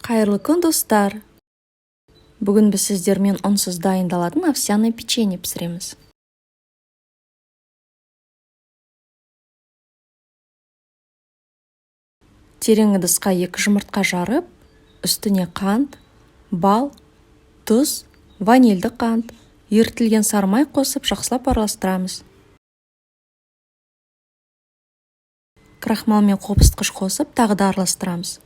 Қайырлы күн, достар! Бүгін біз сіздермен ұнсыз дайындалатын овсяное печенье пісіреміз. Терең ыдысқа 2 жұмыртқа жарып, үстіне қант, бал, тұз, ванильді қант, ерітілген сары май қосып жақсылап араластырамыз. Крахмал мен қопыстқыш қосып, тағы да араластырамыз.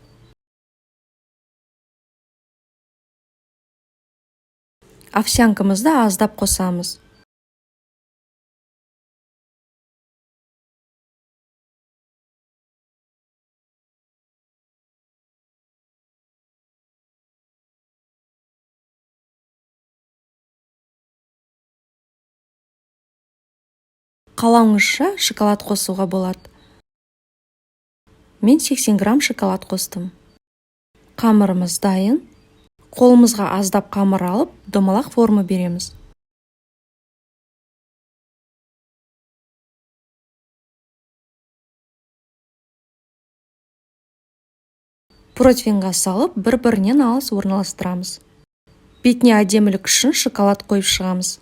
Овсянкамызды аздап қосамыз. Қалауыңызша шоколад қосуға болады. Мен 80 грамм шоколад қостым. Қамырымыз дайын. Қолымызға аздап қамыр алып, домалақ форма береміз. Противеньға салып, бір-бірінен алыс орналастырамыз. Бетіне әдемілік үшін шоколад қойып шығамыз.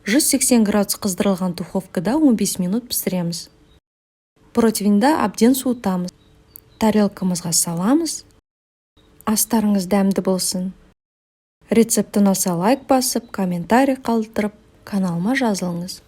«180 градус қыздырылған духовкада 15 минут пісіреміз. Противеньді әбден суытамыз. Тарелкамызға саламыз. Астарыңыз дәмді болсын. Рецепті ұнаса лайк басып, комментарий қалдырып, каналыма жазылыңыз.